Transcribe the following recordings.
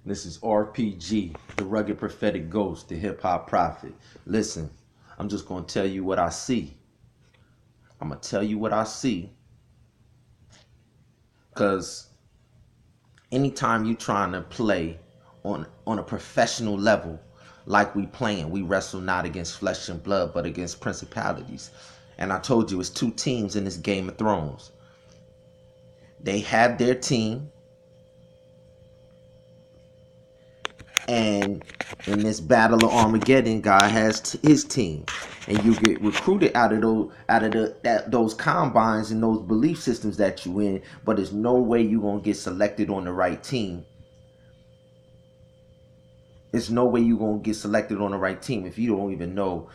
This is R.P.G, the rugged prophetic ghost, the hip hop prophet. Listen, I'm just going to tell you what I see. I'm going to tell you what I see because anytime you trying to play on a professional level like we playing, we wrestle not against flesh and blood, but against principalities. And I told you it's two teams in this Game of Thrones. They have their team, and in this battle of Armageddon, God has his team, and you get recruited those combines and those belief systems that you in. But there's no way you gonna get selected on the right team. There's no way you gonna get selected on the right team if you don't even know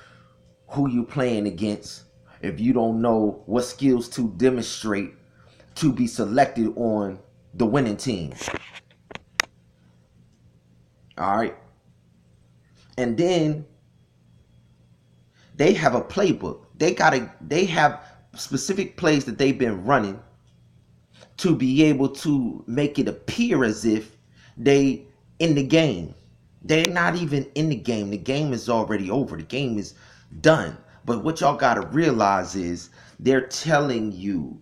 who you playing against. If you don't know what skills to demonstrate to be selected on the winning team. All right, and then they have a playbook. They have specific plays that they've been running to be able to make it appear as if they in the game. They're not even in the game. The game is already over. The game is done. But what y'all got to realize is they're telling you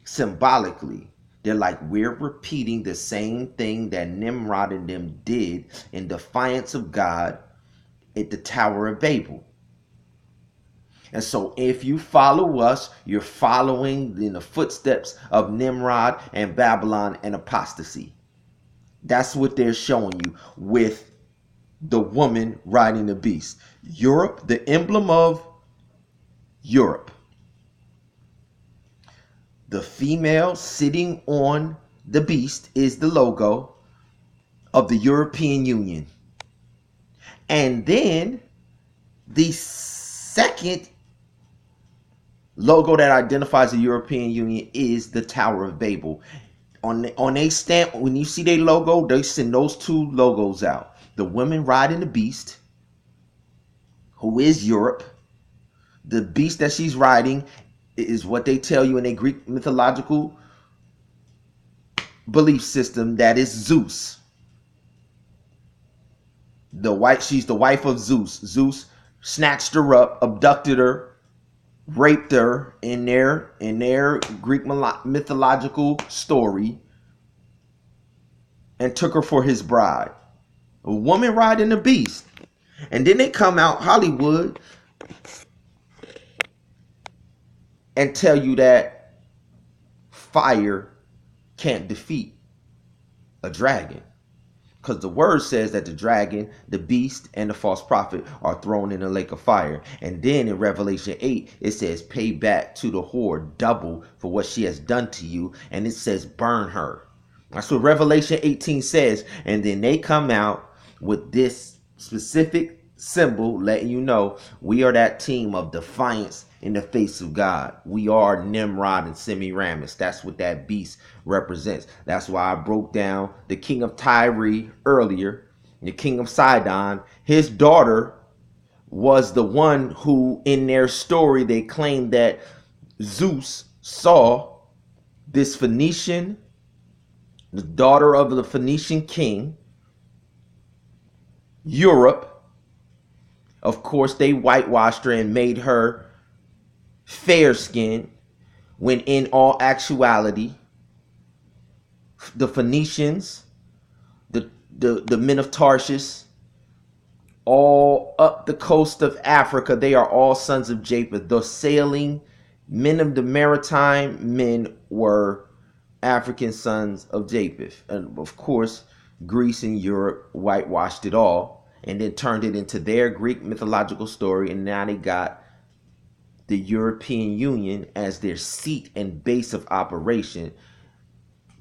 symbolically, they're like, we're repeating the same thing that Nimrod and them did in defiance of God at the Tower of Babel. And so if you follow us, you're following in the footsteps of Nimrod and Babylon and apostasy. That's what they're showing you with the woman riding the beast. Europe, the emblem of Europe. The female sitting on the beast is the logo of the European Union. And then the second logo that identifies the European Union is the Tower of Babel. On a stamp, when you see their logo, they send those two logos out. The woman riding the beast, who is Europe. The beast that she's riding is what they tell you in a Greek mythological belief system, that is Zeus. She's the wife of Zeus. Zeus snatched her up, abducted her, raped her in their Greek mythological story, and took her for his bride. A woman riding a beast. And then they come out Hollywood and tell you that fire can't defeat a dragon. Because the word says that the dragon, the beast, and the false prophet are thrown in a lake of fire. And then in Revelation 8, it says, pay back to the whore double for what she has done to you. And it says, burn her. That's what Revelation 18 says. And then they come out with this specific symbol letting you know we are that team of defiance in the face of God. We are Nimrod and Semiramis. That's what that beast represents. That's why I broke down the king of Tyre earlier, the king of Sidon. His daughter was the one who, in their story, they claimed that Zeus saw this Phoenician, the daughter of the Phoenician king, Europe. Of course, they whitewashed her and made her fair skinned, when in all actuality, the Phoenicians, the men of Tarshish, all up the coast of Africa, they are all sons of Japheth. The sailing men of the maritime men were African sons of Japheth. And of course, Greece and Europe whitewashed it all and then turned it into their Greek mythological story. And now they got the European Union as their seat and base of operation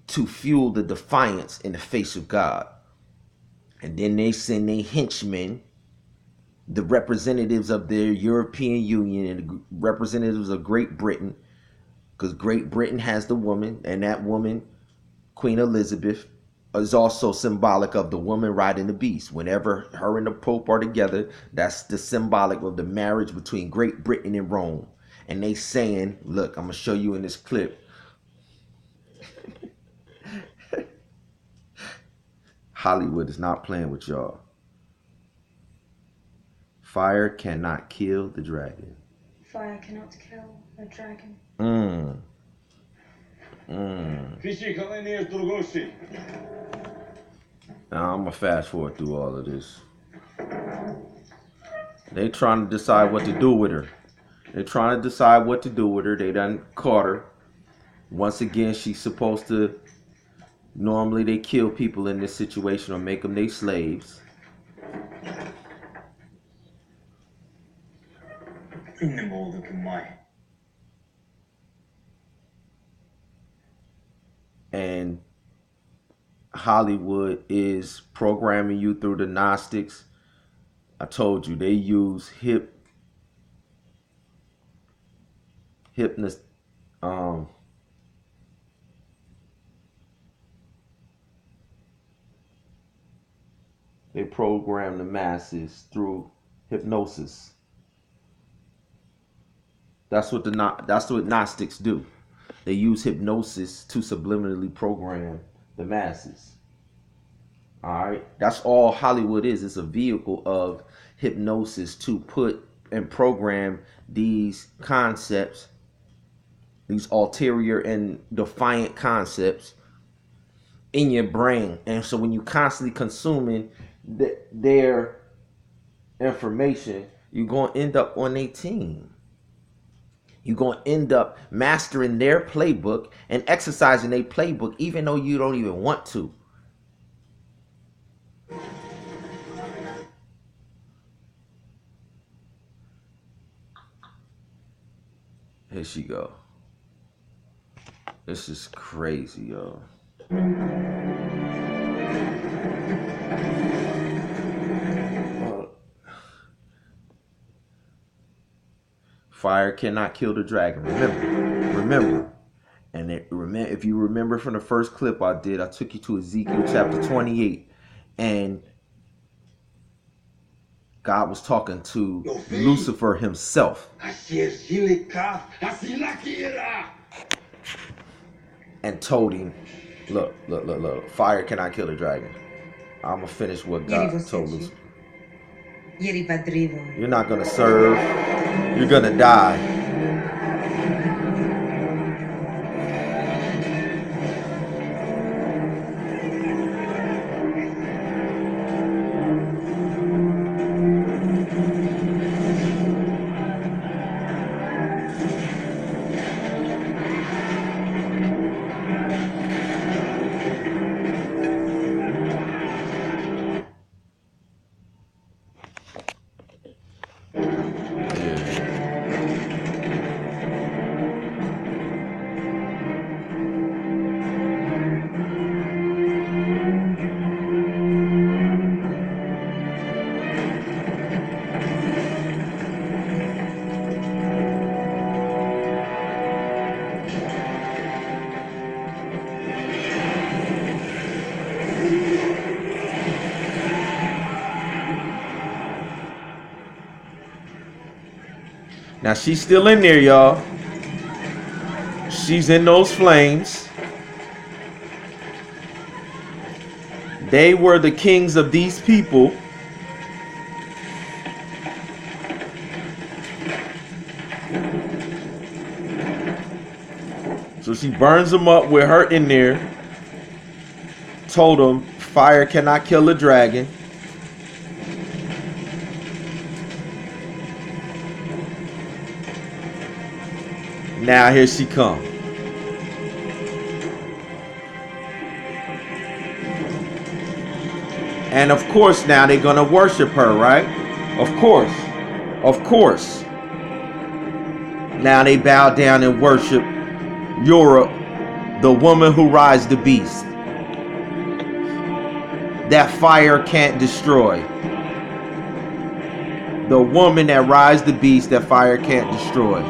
to fuel the defiance in the face of God. And then they send their henchmen, the representatives of their European Union and the representatives of Great Britain, because Great Britain has the woman, and that woman, Queen Elizabeth, is also symbolic of the woman riding the beast. Whenever her and the Pope are together, that's the symbolic of the marriage between Great Britain and Rome. And they saying, look, I'm going to show you in this clip Hollywood is not playing with y'all. Fire cannot kill the dragon. Fire cannot kill the dragon. Now I'm gonna fast forward through all of this. They trying to decide what to do with her. They trying to decide what to do with her. They done caught her. Once again, she's supposed to. Normally, they kill people in this situation or make them their slaves. And Hollywood is programming you through the Gnostics. I told you they use hypnotist. They program the masses through hypnosis. That's what Gnostics do. They use hypnosis to subliminally program the masses. All right, that's all Hollywood is. It's a vehicle of hypnosis to put and program these concepts, these ulterior and defiant concepts in your brain. And so when you constantly consuming their information, you're going to end up on their team. You're going to end up mastering their playbook and exercising their playbook even though you don't even want to. Here she go. This is crazy, yo. Fire cannot kill the dragon. Remember. And if you remember from the first clip I did, I took you to Ezekiel chapter 28. And God was talking to Lucifer himself. And told him, look, fire cannot kill the dragon. I'm going to finish what God told Lucifer. You're not going to serve. You're going to die. Now she's still in there, y'all. She's in those flames. They were the kings of these people. So she burns them up with her in there. Told them fire cannot kill the dragon. Now here she comes. And of course now they're going to worship her, right? Of course. Now they bow down and worship Europa, the woman who rides the beast. That fire can't destroy. The woman that rides the beast that fire can't destroy.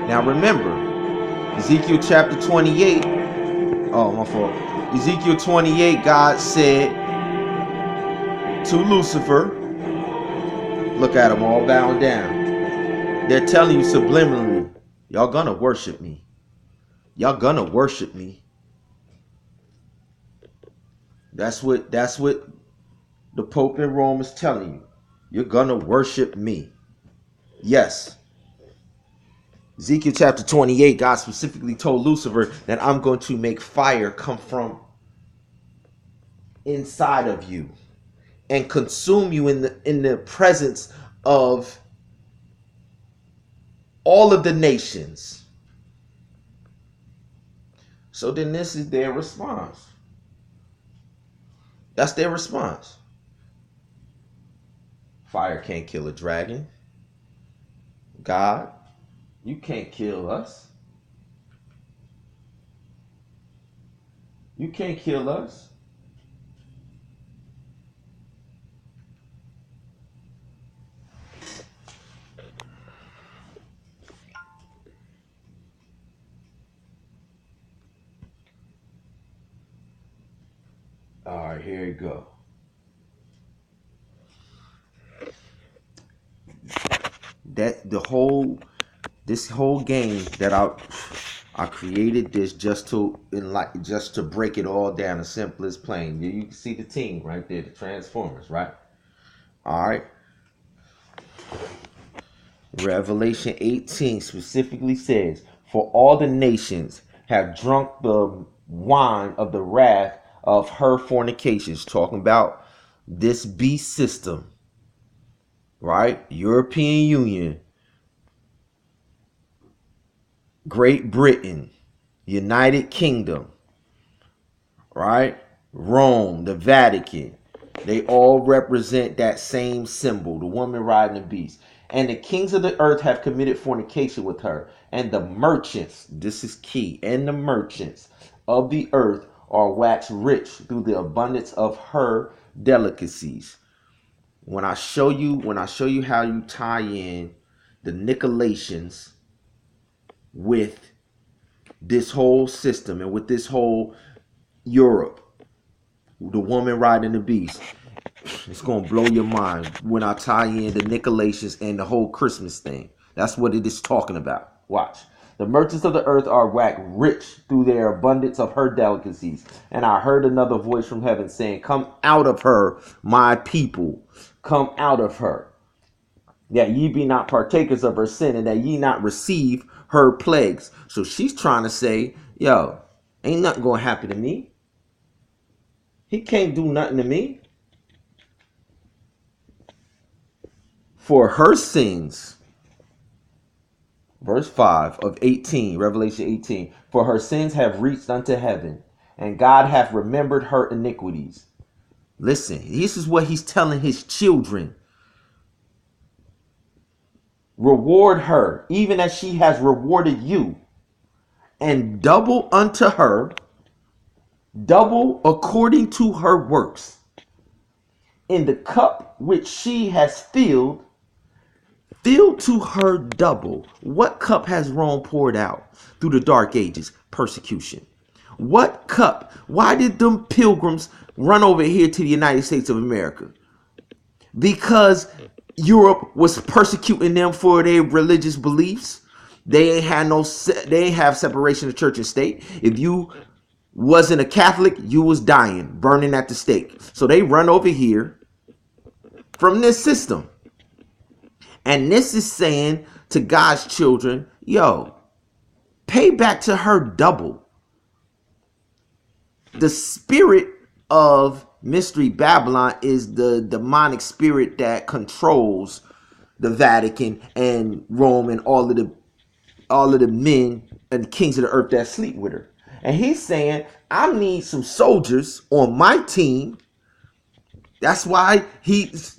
Now remember, Ezekiel chapter 28. Oh, my fault. Ezekiel 28, God said to Lucifer, look at them all bowing down. They're telling you subliminally, y'all gonna worship me. Y'all gonna worship me. That's what the Pope in Rome is telling you. You're gonna worship me. Yes. Ezekiel chapter 28, God specifically told Lucifer that I'm going to make fire come from inside of you and consume you in the presence of all of the nations. So then this is their response. That's their response. Fire can't kill a dragon. God, you can't kill us. You can't kill us. All right, here you go. This whole game that I created this just to break it all down the simplest plane. You can see the team right there, the Transformers, right? All right. Revelation 18 specifically says, "For all the nations have drunk the wine of the wrath of her fornications," talking about this beast system, right? European Union, Great Britain, United Kingdom, right? Rome, the Vatican. They all represent that same symbol, the woman riding the beast. "And the kings of the earth have committed fornication with her. And the merchants," this is key, "and the merchants of the earth are waxed rich through the abundance of her delicacies." When I show you how you tie in the Nicolaitans with this whole system and with this whole Europe, the woman riding the beast, it's gonna blow your mind when I tie in the Nicolaitans and the whole Christmas thing. That's what it is talking about. Watch. "The merchants of the earth are waxed rich through their abundance of her delicacies. And I heard another voice from heaven saying, Come out of her, my people. Come out of her, that ye be not partakers of her sin, and that ye not receive her plagues." So she's trying to say, yo, ain't nothing gonna happen to me. He can't do nothing to me. For her sins, verse 5 of 18, Revelation 18, "For her sins have reached unto heaven, and God hath remembered her iniquities." Listen, this is what he's telling his children. "Reward her, even as she has rewarded you, and double unto her, double according to her works. In the cup which she has filled, fill to her double." What cup has Rome poured out through the dark ages? Persecution. What cup? Why did them pilgrims run over here to the United States of America? Because Europe was persecuting them for their religious beliefs. They ain't have separation of church and state. If you wasn't a Catholic, you was dying, burning at the stake. So they run over here from this system. And this is saying to God's children, yo, pay back to her double. The spirit of Mystery Babylon is the demonic spirit that controls the Vatican and Rome and all of the men and kings of the earth that sleep with her. And he's saying, I need some soldiers on my team. That's why he's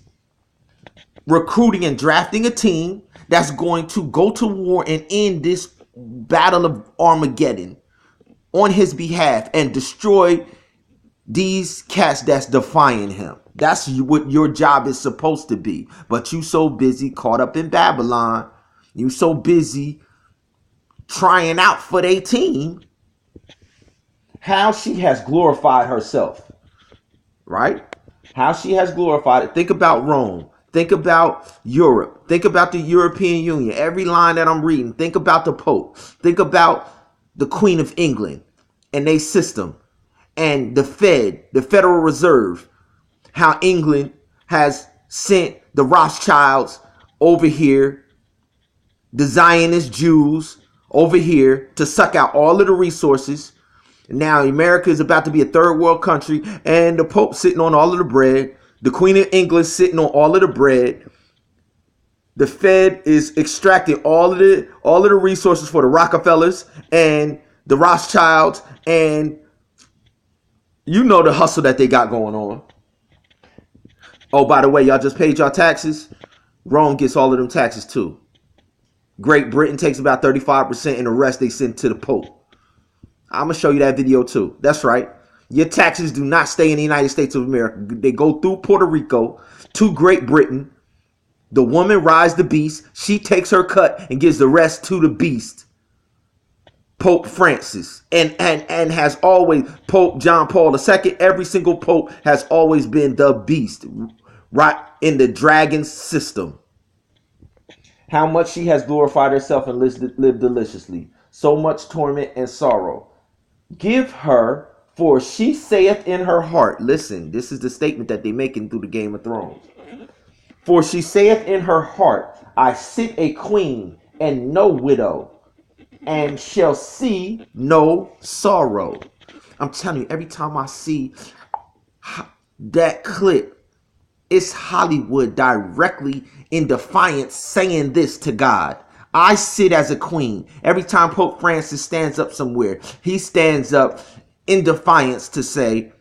recruiting and drafting a team that's going to go to war and end this battle of Armageddon on his behalf and destroy these cats that's defying him. That's what your job is supposed to be. But you so busy caught up in Babylon. You so busy trying out for their team. How she has glorified herself. Right? How she has glorified it. Think about Rome. Think about Europe. Think about the European Union. Every line that I'm reading. Think about the Pope. Think about the Queen of England and they system, and the Fed, the Federal Reserve, how England has sent the Rothschilds over here, the Zionist Jews over here to suck out all of the resources. Now America is about to be a third world country, and the Pope sitting on all of the bread, the Queen of England sitting on all of the bread. The Fed is extracting all of the resources for the Rockefellers and the Rothschilds, and you know the hustle that they got going on. Oh, by the way, y'all just paid y'all taxes. Rome gets all of them taxes too. Great Britain takes about 35%, and the rest they send to the Pope. I'm going to show you that video too. That's right. Your taxes do not stay in the United States of America. They go through Puerto Rico to Great Britain. The woman rides the beast. She takes her cut and gives the rest to the beast. Pope Francis. And has always, Pope John Paul II, every single pope has always been the beast. Right in the dragon system. How much she has glorified herself and lived deliciously. So much torment and sorrow. Give her, for she saith in her heart. Listen, this is the statement that they're making through the Game of Thrones. For she saith in her heart, I sit a queen and no widow, and shall see no sorrow. I'm telling you, every time I see that clip, it's Hollywood directly in defiance saying this to God. I sit as a queen. Every time Pope Francis stands up somewhere, he stands up in defiance to say,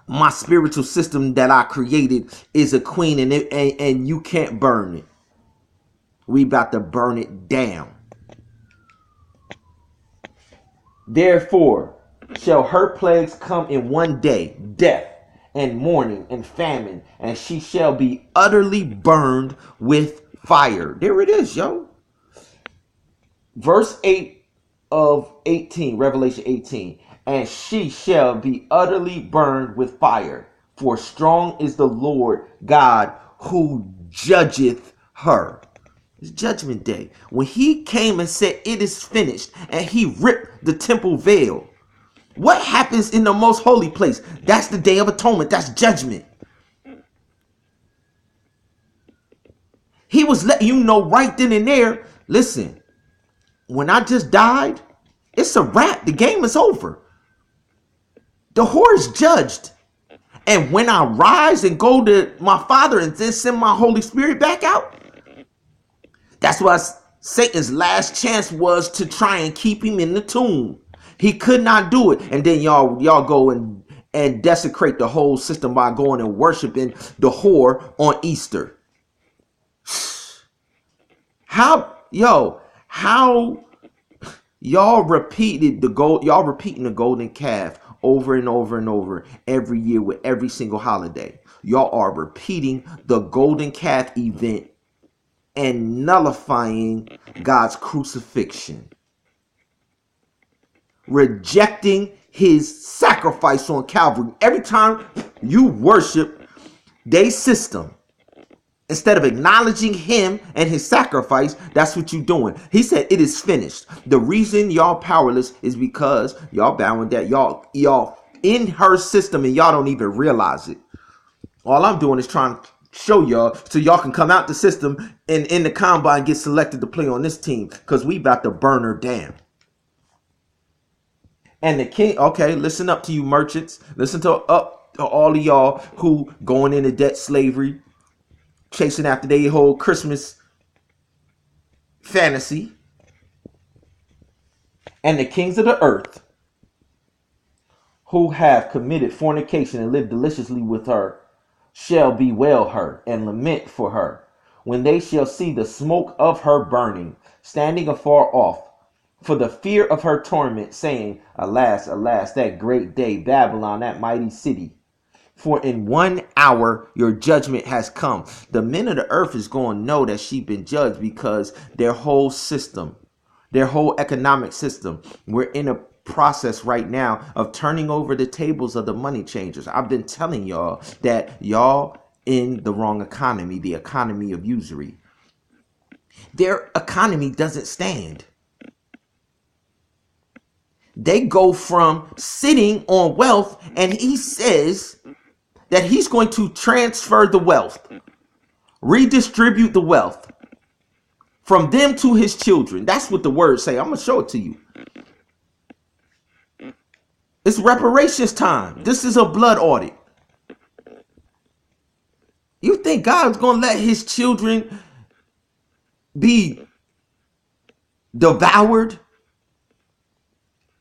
my spiritual system that I created is a queen, and you can't burn it. We about to burn it down. Therefore shall her plagues come in one day, death and mourning and famine, and she shall be utterly burned with fire. There it is, yo. Verse 8 of 18, Revelation 18. And she shall be utterly burned with fire, for strong is the Lord God who judgeth her. It's judgment day. When he came and said it is finished, and he ripped the temple veil, what happens in the most holy place? That's the Day of Atonement. That's judgment. He was letting you know right then and there, listen, when I just died, it's a wrap. The game is over. The whore is judged. And when I rise and go to my Father and then send my Holy Spirit back out, that's why Satan's last chance was to try and keep him in the tomb. He could not do it. And then y'all go and desecrate the whole system by going and worshiping the whore on Easter. How y'all repeating the golden calf over and over and over every year with every single holiday. Y'all are repeating the golden calf event and nullifying God's crucifixion. Rejecting his sacrifice on Calvary. Every time you worship their system, instead of acknowledging him and his sacrifice, that's what you're doing. He said it is finished. The reason y'all powerless is because y'all bowing that y'all in her system and y'all don't even realize it. All I'm doing is trying to show y'all so y'all can come out the system and in the combine get selected to play on this team, because we about to burn her down. And the king, okay, listen up to you merchants. Listen to all of y'all who going into debt slavery, chasing after their whole Christmas fantasy. And the kings of the earth who have committed fornication and lived deliciously with her shall bewail her and lament for her, when they shall see the smoke of her burning, standing afar off, for the fear of her torment, saying, alas, alas, that great day, Babylon, that mighty city. For in 1 hour your judgment has come. The men of the earth is going to know that she's been judged, because their whole system, their whole economic system, we're in a process right now of turning over the tables of the money changers. I've been telling y'all that y'all in the wrong economy, the economy of usury. Their economy doesn't stand. They go from sitting on wealth, and he says that he's going to transfer the wealth, redistribute the wealth from them to his children. That's what the words say. I'm going to show it to you. It's reparations time. This is a blood audit. You think God's going to let his children be devoured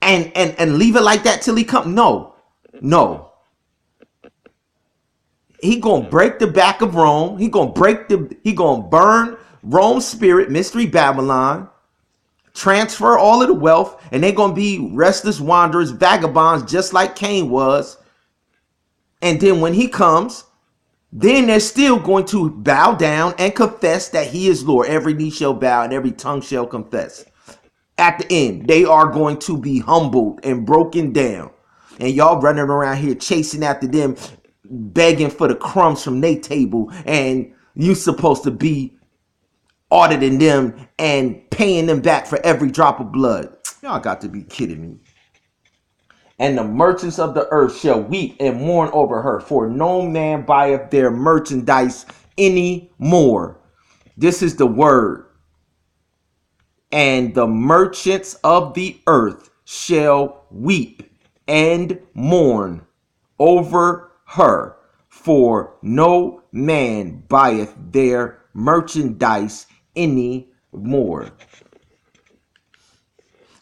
and leave it like that till he comes? No. He gonna break the back of Rome. He gonna burn Rome's spirit, mystery Babylon, transfer all of the wealth, and they're gonna be restless wanderers, vagabonds, just like Cain was. And then when he comes, then they're still going to bow down and confess that he is Lord. Every knee shall bow and every tongue shall confess. At the end, they are going to be humbled and broken down. And y'all running around here chasing after them, begging for the crumbs from their table, and you supposed to be auditing them and paying them back for every drop of blood. Y'all got to be kidding me. And the merchants of the earth shall weep and mourn over her, for no man buyeth their merchandise any more. This is the word. And the merchants of the earth shall weep and mourn over her, for no man buyeth their merchandise any more.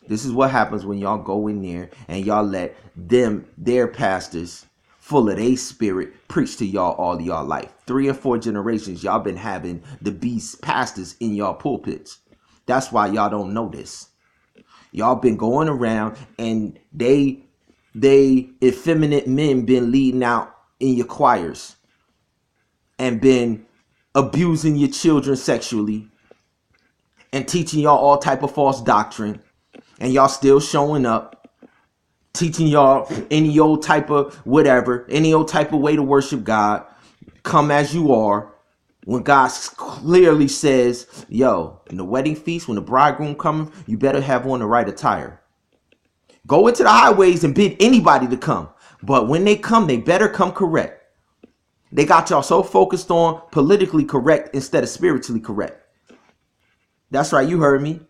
This is what happens when y'all go in there and y'all let them, their pastors, full of their spirit, preach to y'all all y'all life. 3 or 4 generations, y'all been having the beast pastors in y'all pulpits. That's why y'all don't know this. Y'all been going around and they effeminate men been leading out in your choirs and been abusing your children sexually and teaching y'all all type of false doctrine. And y'all still showing up, teaching y'all any old type of whatever, any old type of way to worship God. Come as you are. When God clearly says, yo, in the wedding feast, when the bridegroom comes, you better have on the right attire. Go into the highways and bid anybody to come. But when they come, they better come correct. They got y'all so focused on politically correct instead of spiritually correct. That's right, you heard me.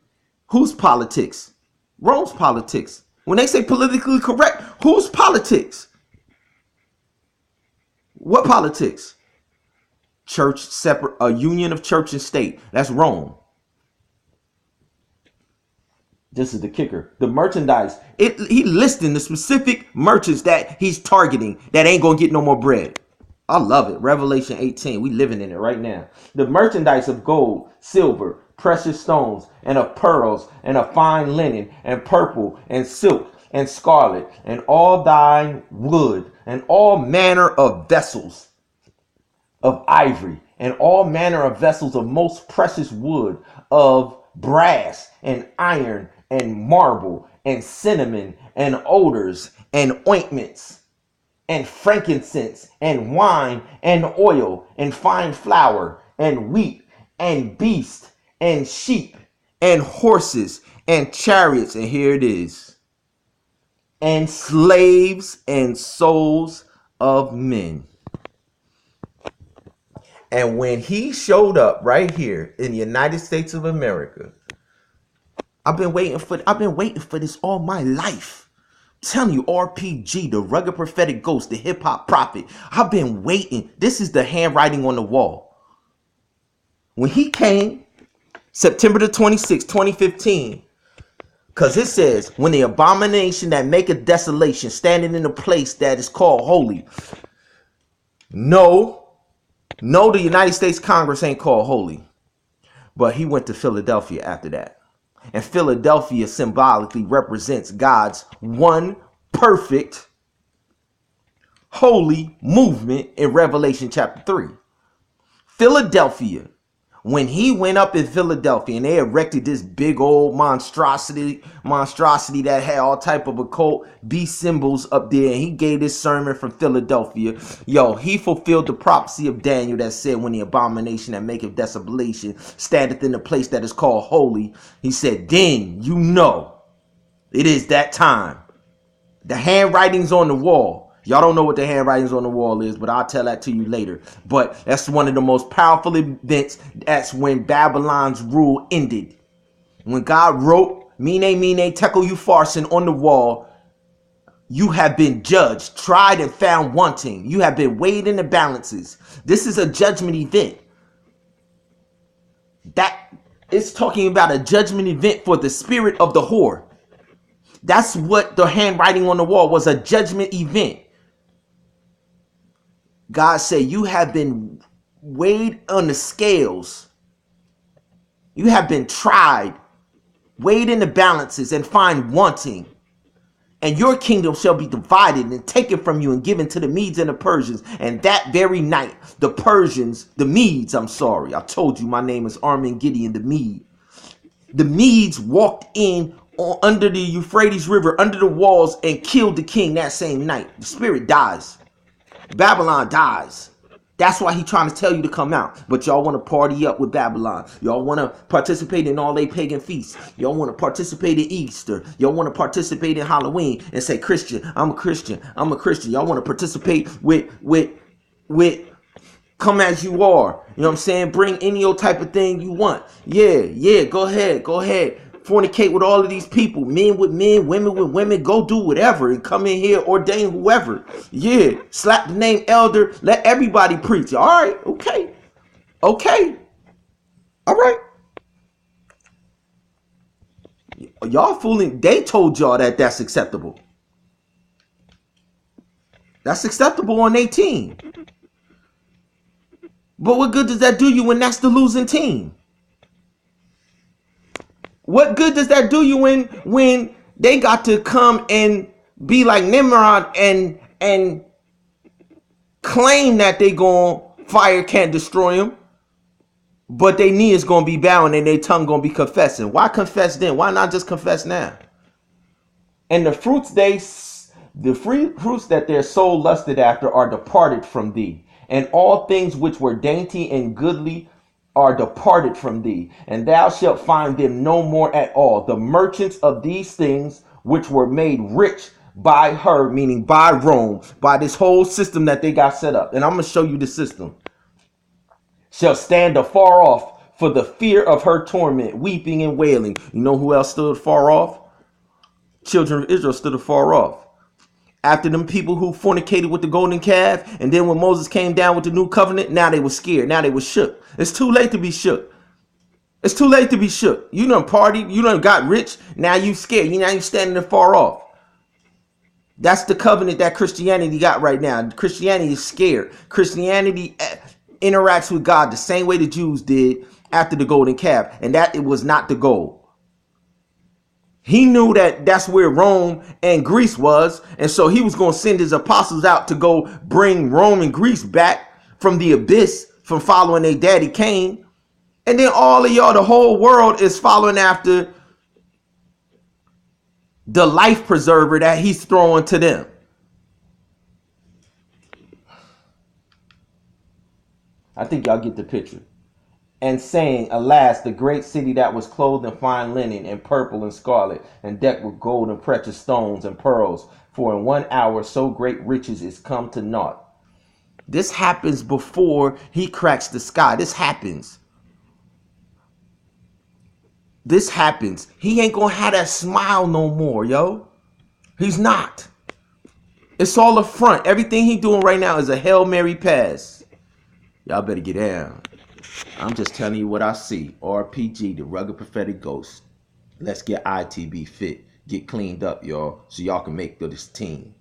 Whose politics? Rome's politics. When they say politically correct, whose politics? What politics? Church separate, a union of church and state. That's Rome. This is the kicker. The merchandise. He listing the specific merchants that he's targeting that ain't gonna get no more bread. I love it. Revelation 18. We living in it right now. The merchandise of gold, silver, precious stones, and of pearls, and of fine linen, and purple, and silk, and scarlet, and all thine wood, and all manner of vessels of ivory, and all manner of vessels of most precious wood, of brass, and iron, and marble, and cinnamon, and odors, and ointments, and frankincense, and wine, and oil, and fine flour, and wheat, and beast, and sheep, and horses, and chariots, and here it is, and slaves, and souls of men. And when he showed up right here in the United States of America, I've been waiting for this all my life. I'm telling you, R.P.G, the rugged prophetic ghost, the hip hop prophet. I've been waiting. This is the handwriting on the wall. When he came, September the 26th, 2015, because it says, when the abomination that maketh desolation standing in a place that is called holy. No, the United States Congress ain't called holy. But he went to Philadelphia after that. And Philadelphia symbolically represents God's one perfect holy movement in Revelation chapter 3. Philadelphia. When he went up in Philadelphia and they erected this big old monstrosity that had all type of occult beast symbols up there, and he gave this sermon from Philadelphia, he fulfilled the prophecy of Daniel that said, when the abomination that maketh desolation standeth in the place that is called holy, he said, then you know It is that time. The handwriting's on the wall. Y'all don't know what the handwriting's on the wall is, but I'll tell that to you later. But that's one of the most powerful events. That's when Babylon's rule ended. When God wrote, Mene, Tekel Upharsin on the wall, you have been judged, tried, and found wanting. You have been weighed in the balances. This is a judgment event. That is talking about a judgment event for the spirit of the whore. That's what the handwriting on the wall was, a judgment event. God said, you have been weighed on the scales. You have been tried, weighed in the balances, and find wanting. And your kingdom shall be divided and taken from you and given to the Medes and the Persians. And that very night, the Medes, I told you my name is Armin Gideon the Mede. The Medes walked in under the Euphrates River, under the walls, and killed the king that same night. The spirit dies. Babylon dies. That's why he's trying to tell you to come out. But y'all want to party up with Babylon. Y'all want to participate in all they pagan feasts. Y'all want to participate in Easter. Y'all want to participate in Halloween and say, Christian, I'm a Christian. I'm a Christian. Y'all want to participate with come as you are. You know what I'm saying? Bring any old type of thing you want. Yeah, go ahead. Fornicate with all of these people, men with men, women with women, go do whatever and come in here, ordain whoever. Yeah, slap the name elder, let everybody preach. All right, okay, all right. Y'all fooling, they told y'all that that's acceptable. That's acceptable on their team. But what good does that do you when that's the losing team? What good does that do you when they got to come and be like Nimrod and claim that they fire can't destroy them, but their knee is gonna be bowing and their tongue gonna be confessing? Why confess then? Why not just confess now? And the fruits that their soul lusted after are departed from thee, and all things which were dainty and goodly are departed from thee, and thou shalt find them no more at all. The merchants of these things which were made rich by her, meaning by Rome, by this whole system that they got set up. And I'm going to show you the system. Shall stand afar off for the fear of her torment, weeping and wailing. You know who else stood far off? Children of Israel stood afar off. After them people who fornicated with the golden calf, and then when Moses came down with the new covenant, now they were scared. Now they were shook. It's too late to be shook. It's too late to be shook. You done partied. You done got rich. Now you scared. Now you standing there far off. That's the covenant that Christianity got right now. Christianity is scared. Christianity interacts with God the same way the Jews did after the golden calf, and that it was not the goal. He knew that that's where Rome and Greece was. And so he was going to send his apostles out to go bring Rome and Greece back from the abyss, from following their daddy Cain. And then all of y'all, the whole world is following after the life preserver that he's throwing to them. I think y'all get the picture. And saying, alas, the great city that was clothed in fine linen and purple and scarlet and decked with gold and precious stones and pearls, for in 1 hour so great riches is come to naught. This happens before he cracks the sky. This happens. He ain't gonna have that smile no more, yo. He's not. It's all a front. Everything he doing right now is a Hail Mary pass. Y'all better get down. I'm just telling you what I see. R.P.G, the rugged prophetic ghost. Let's get ITB fit. Get cleaned up, y'all, so y'all can make this team.